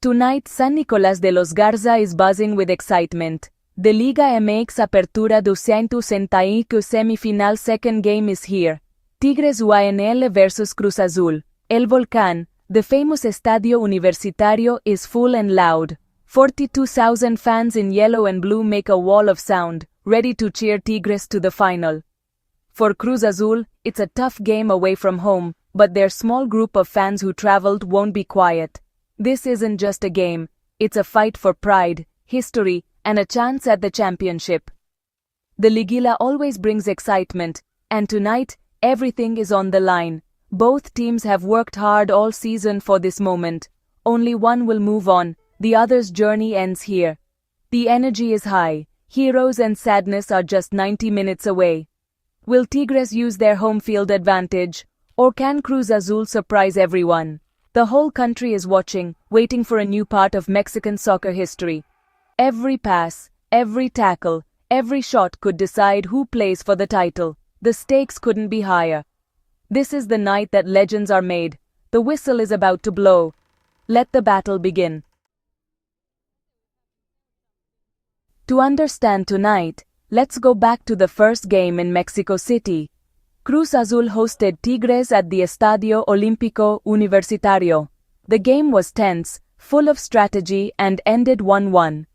Tonight, San Nicolas de los Garza is buzzing with excitement. The Liga MX Apertura 265 semifinal second game is here. Tigresvanl versus Cruz Azul. El Volcán, the famous Estadio Universitario, is full and loud. 42,000 fans in yellow and blue make a wall of sound, ready to cheer Tigres to the final. For Cruz Azul, it's a tough game away from home, but their small group of fans who traveled won't be quiet. This isn't just a game, it's a fight for pride, history, and a chance at the championship. The Liguilla always brings excitement, and tonight, everything is on the line. Both teams have worked hard all season for this moment. Only one will move on, the other's journey ends here. The energy is high, heroes and sadness are just 90 minutes away. Will Tigres use their home field advantage, or can Cruz Azul surprise everyone? The whole country is watching, waiting for a new part of Mexican soccer history. Every pass, every tackle, every shot could decide who plays for the title. The stakes couldn't be higher. This is the night that legends are made. The whistle is about to blow. Let the battle begin. To understand tonight, let's go back to the first game in Mexico City. Cruz Azul hosted Tigres at the Estadio Olímpico Universitario. The game was tense, full of strategy, and ended 1-1.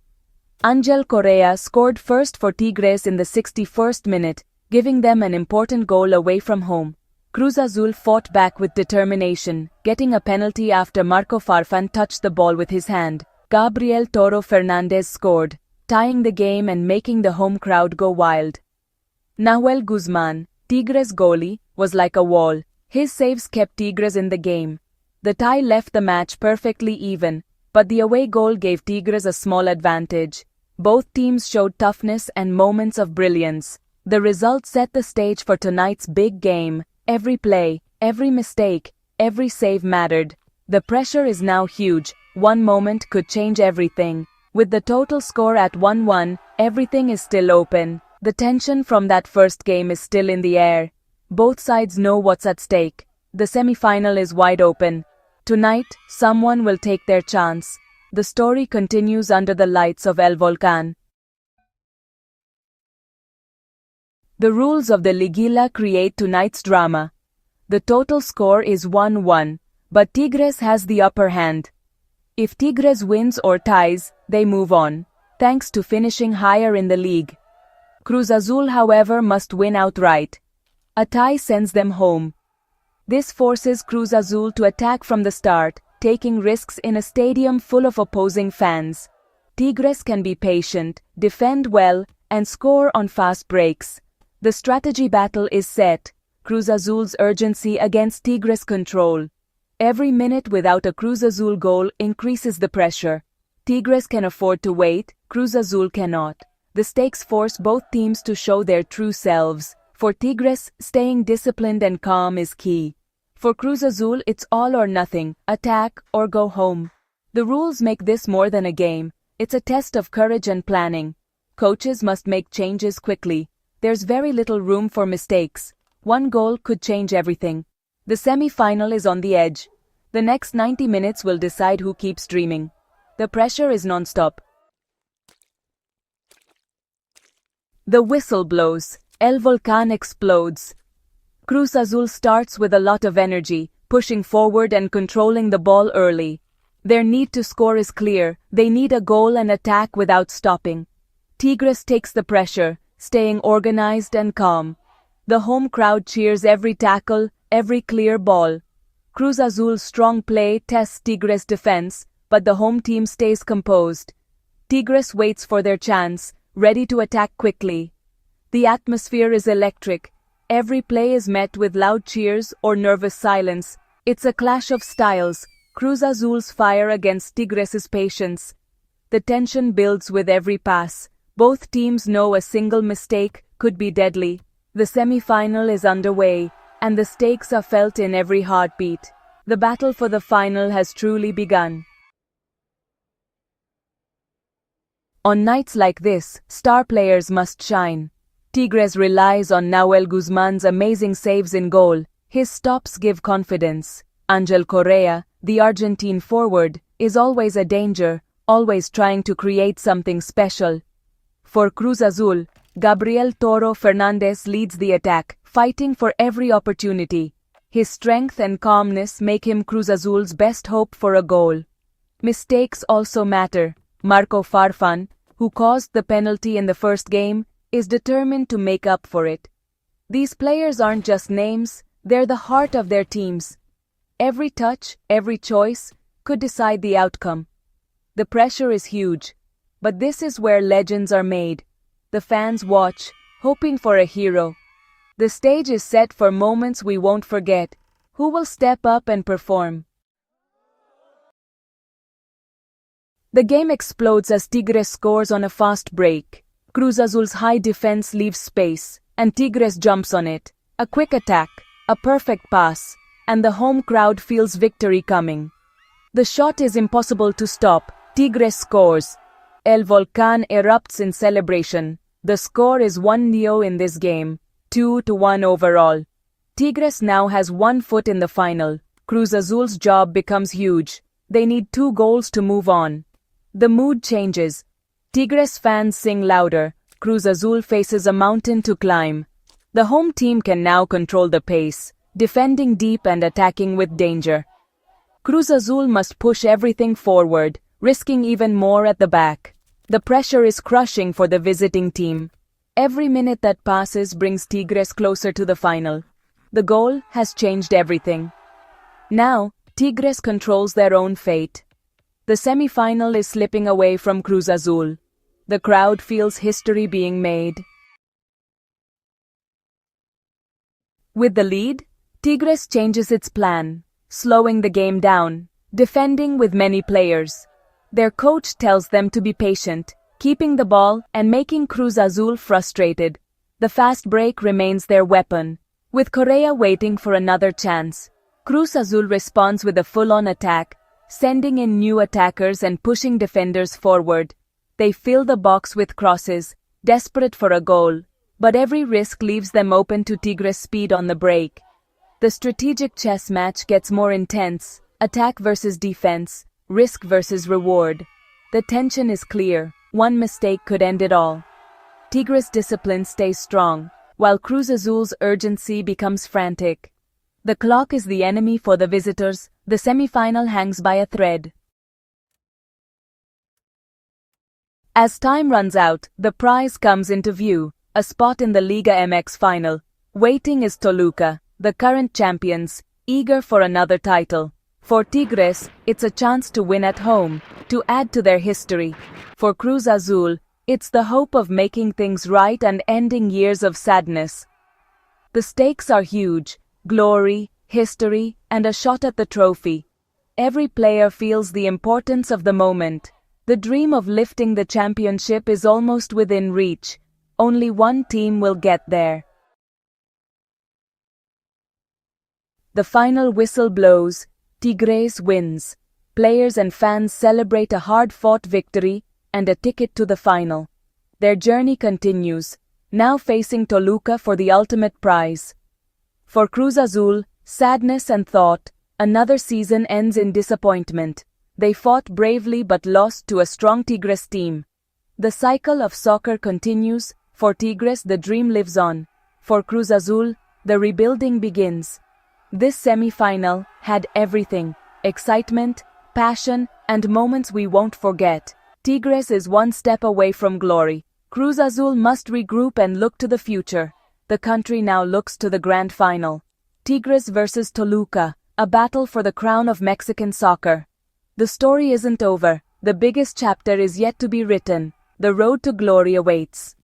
Angel Correa scored first for Tigres in the 61st minute, giving them an important goal away from home. Cruz Azul fought back with determination, getting a penalty after Marco Farfan touched the ball with his hand. Gabriel Toro Fernández scored, tying the game and making the home crowd go wild. Nahuel Guzman, Tigres goalie, was like a wall. His saves kept Tigres in the game. The tie left the match perfectly even, but the away goal gave Tigres a small advantage. Both teams showed toughness and moments of brilliance. The result set the stage for tonight's big game. Every play, every mistake, every save mattered. The pressure is now huge. One moment could change everything. With the total score at 1-1, everything is still open. The tension from that first game is still in the air. Both sides know what's at stake. The semifinal is wide open. Tonight, someone will take their chance. The story continues under the lights of El Volcán. The rules of the Liguilla create tonight's drama. The total score is 1-1, but Tigres has the upper hand. If Tigres wins or ties, they move on, thanks to finishing higher in the league. Cruz Azul, however, must win outright. A tie sends them home. This forces Cruz Azul to attack from the start, taking risks in a stadium full of opposing fans. Tigres can be patient, defend well, and score on fast breaks. The strategy battle is set. Cruz Azul's urgency against Tigres' control. Every minute without a Cruz Azul goal increases the pressure. Tigres can afford to wait, Cruz Azul cannot. The stakes force both teams to show their true selves. For Tigres, staying disciplined and calm is key. For Cruz Azul, it's all or nothing, attack or go home. The rules make this more than a game. It's a test of courage and planning. Coaches must make changes quickly. There's very little room for mistakes. One goal could change everything. The semi-final is on the edge. The next 90 minutes will decide who keeps dreaming. The pressure is non-stop. The whistle blows. El Volcán explodes. Cruz Azul starts with a lot of energy, pushing forward and controlling the ball early. Their need to score is clear. They need a goal and attack without stopping. Tigres takes the pressure, staying organized and calm. The home crowd cheers every tackle, every clear ball. Cruz Azul's strong play tests Tigres' defense, but the home team stays composed. Tigres waits for their chance, ready to attack quickly. The atmosphere is electric. Every play is met with loud cheers or nervous silence. It's a clash of styles. Cruz Azul's fire against Tigres' patience. The tension builds with every pass. Both teams know a single mistake could be deadly. The semi-final is underway, and the stakes are felt in every heartbeat. The battle for the final has truly begun. On nights like this, star players must shine. Tigres relies on Nahuel Guzman's amazing saves in goal. His stops give confidence. Angel Correa, the Argentine forward, is always a danger, always trying to create something special. For Cruz Azul, Gabriel Toro Fernández leads the attack, fighting for every opportunity. His strength and calmness make him Cruz Azul's best hope for a goal. Mistakes also matter. Marco Farfan, who caused the penalty in the first game, is determined to make up for it. These players aren't just names, they're the heart of their teams. Every touch, every choice, could decide the outcome. The pressure is huge, but this is where legends are made. The fans watch, hoping for a hero. The stage is set for moments we won't forget. Who will step up and perform? The game explodes as Tigres scores on a fast break. Cruz Azul's high defense leaves space, and Tigres jumps on it. A quick attack, a perfect pass, and the home crowd feels victory coming. The shot is impossible to stop. Tigres scores. El Volcán erupts in celebration. The score is 1-0 in this game, 2-1 overall. Tigres now has 1 foot in the final. Cruz Azul's job becomes huge. They need 2 goals to move on. The mood changes. Tigres fans sing louder. Cruz Azul faces a mountain to climb. The home team can now control the pace, defending deep and attacking with danger. Cruz Azul must push everything forward, risking even more at the back. The pressure is crushing for the visiting team. Every minute that passes brings Tigres closer to the final. The goal has changed everything. Now, Tigres controls their own fate. The semi-final is slipping away from Cruz Azul. The crowd feels history being made. With the lead, Tigres changes its plan, slowing the game down, defending with many players. Their coach tells them to be patient, keeping the ball and making Cruz Azul frustrated. The fast break remains their weapon, with Correa waiting for another chance. Cruz Azul responds with a full-on attack, sending in new attackers and pushing defenders forward. They fill the box with crosses, desperate for a goal, but every risk leaves them open to Tigres' speed on the break. The strategic chess match gets more intense, attack versus defense, risk versus reward. The tension is clear. One mistake could end it all. Tigres' discipline stays strong, while Cruz Azul's urgency becomes frantic. The clock is the enemy for the visitors. The semi-final hangs by a thread. As time runs out, the prize comes into view, a spot in the Liga MX final. Waiting is Toluca, the current champions, eager for another title. For Tigres, it's a chance to win at home, to add to their history. For Cruz Azul, it's the hope of making things right and ending years of sadness. The stakes are huge: glory, history, and a shot at the trophy. Every player feels the importance of the moment. The dream of lifting the championship is almost within reach. Only one team will get there. The final whistle blows. Tigres wins. Players and fans celebrate a hard-fought victory and a ticket to the final. Their journey continues, now facing Toluca for the ultimate prize. For Cruz Azul, sadness and thought, another season ends in disappointment. They fought bravely but lost to a strong Tigres team. The cycle of soccer continues. For Tigres, the dream lives on. For Cruz Azul, the rebuilding begins. This semi-final had everything: excitement, passion, and moments we won't forget. Tigres is one step away from glory. Cruz Azul must regroup and look to the future. The country now looks to the grand final. Tigres versus Toluca, a battle for the crown of Mexican soccer. The story isn't over. The biggest chapter is yet to be written. The road to glory awaits.